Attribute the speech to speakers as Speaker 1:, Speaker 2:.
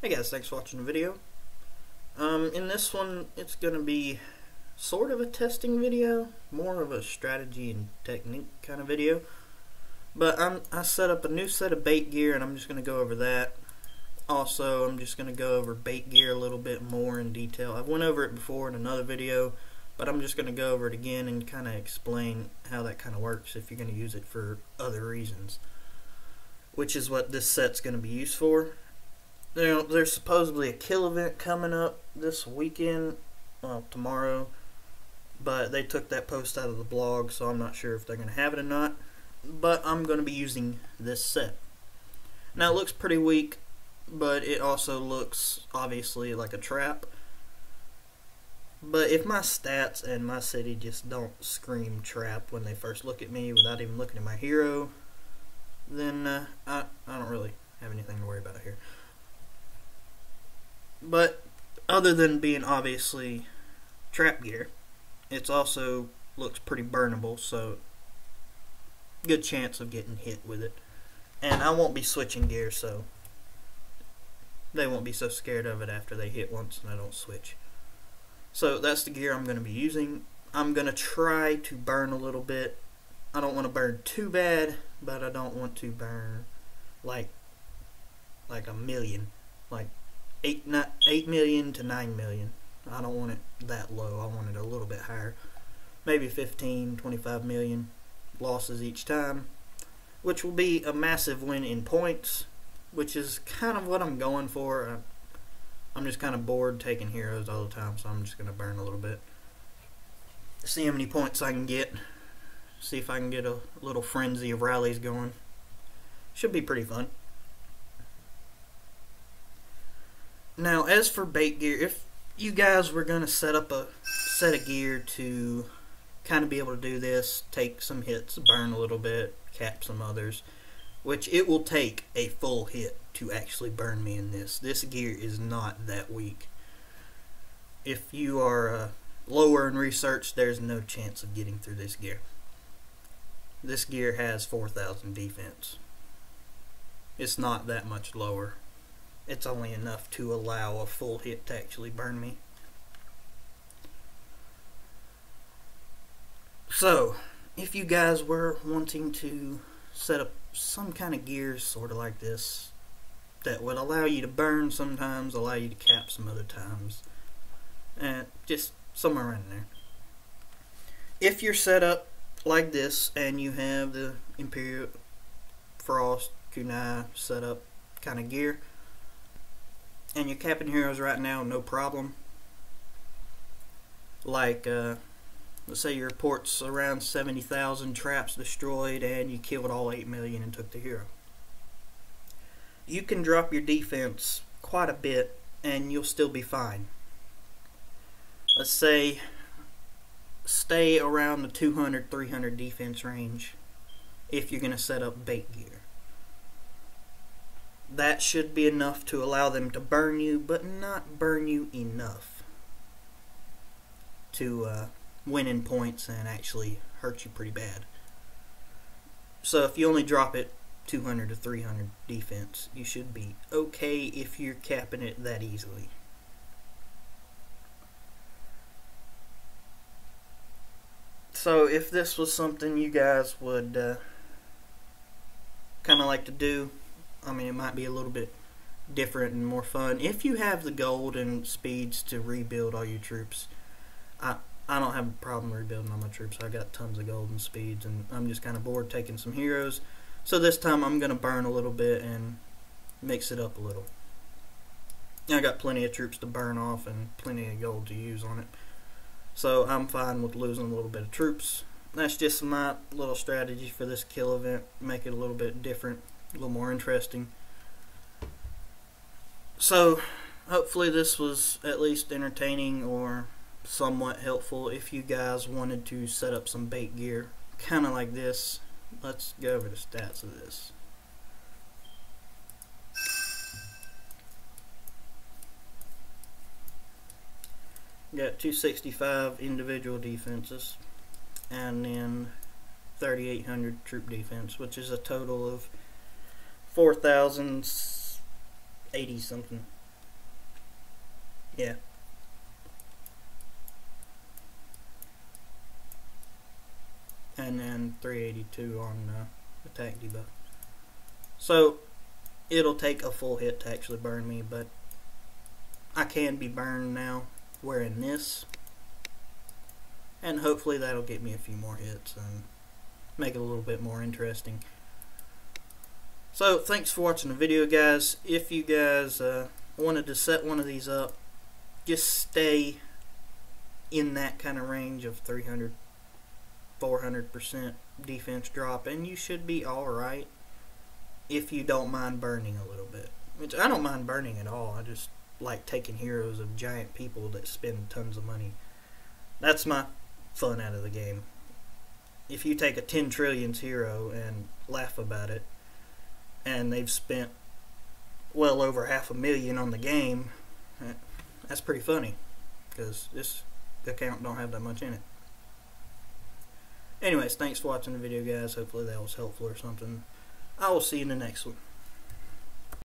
Speaker 1: Hey guys, thanks for watching the video. In this one, it's going to be sort of a testing video, more of a strategy and technique kind of video. But I set up a new set of bait gear and I'm just going to go over that. Also, I'm just going to go over bait gear a little bit more in detail. I've went over it before in another video, but I'm just going to go over it again and kind of explain how that kind of works if you're going to use it for other reasons. Which is what this set's going to be used for. There's supposedly a kill event coming up this weekend, well, tomorrow, but they took that post out of the blog, so I'm not sure if they're going to have it or not, but I'm going to be using this set. Now, it looks pretty weak, but it also looks, obviously, like a trap, but if my stats and my city just don't scream trap when they first look at me without even looking at my hero, then I don't really have anything to worry about here. But other than being obviously trap gear, it's also looks pretty burnable, so good chance of getting hit with it. And I won't be switching gear, so they won't be so scared of it after they hit once and I don't switch. So that's the gear I'm going to be using. I'm going to try to burn a little bit. I don't want to burn too bad, but I don't want to burn like a million, like 8 million to 9 million. I don't want it that low. I want it a little bit higher. Maybe 15, 25 million losses each time, which will be a massive win in points, which is kind of what I'm going for. I'm just kind of bored taking heroes all the time, so I'm just going to burn a little bit. See how many points I can get. See if I can get a little frenzy of rallies going. Should be pretty fun. Now, as for bait gear, if you guys were going to set up a set of gear to kind of be able to do this, take some hits, burn a little bit, cap some others, which it will take a full hit to actually burn me in this. This gear is not that weak. If you are lower in research, there's no chance of getting through this gear. This gear has 4,000 defense. It's not that much lower. It's only enough to allow a full hit to actually burn me. So, if you guys were wanting to set up some kind of gear sort of like this that would allow you to burn sometimes, allow you to cap some other times, and just somewhere around there. If you're set up like this and you have the Imperial Frost Kunai setup kind of gear, and you're capping heroes right now, no problem. Like, let's say your report's around 70,000 traps destroyed and you killed all 8 million and took the hero. You can drop your defense quite a bit and you'll still be fine. Let's say stay around the 200-300 defense range if you're going to set up bait gear. That should be enough to allow them to burn you, but not burn you enough to win in points and actually hurt you pretty bad. So if you only drop it 200 to 300 defense, you should be okay if you're capping it that easily. So if this was something you guys would kind of like to do, I mean, it might be a little bit different and more fun. If you have the gold and speeds to rebuild all your troops, I don't have a problem rebuilding all my troops. I got tons of gold and speeds, and I'm just kind of bored taking some heroes. So this time I'm going to burn a little bit and mix it up a little. I got plenty of troops to burn off and plenty of gold to use on it. So I'm fine with losing a little bit of troops. That's just my little strategy for this kill event. Make it a little bit different, a little more interesting. So hopefully this was at least entertaining or somewhat helpful if you guys wanted to set up some bait gear kind of like this. Let's go over the stats of this. Got 265 individual defenses and then 3,800 troop defense, which is a total of 4,080 something. Yeah. And then 382 on attack debuff. So it'll take a full hit to actually burn me, but I can be burned now wearing this, and hopefully that'll get me a few more hits and make it a little bit more interesting. So thanks for watching the video, guys. If you guys wanted to set one of these up, just stay in that kind of range of 300 400% defense drop, and you should be alright if you don't mind burning a little bit. Which I don't mind burning at all. I just like taking heroes of giant people that spend tons of money. That's my fun out of the game. If you take a 10 trillions hero and laugh about it, and they've spent well over $500,000 on the game, that's pretty funny, because this account don't have that much in it. Anyways, thanks for watching the video, guys. Hopefully that was helpful or something. I will see you in the next one.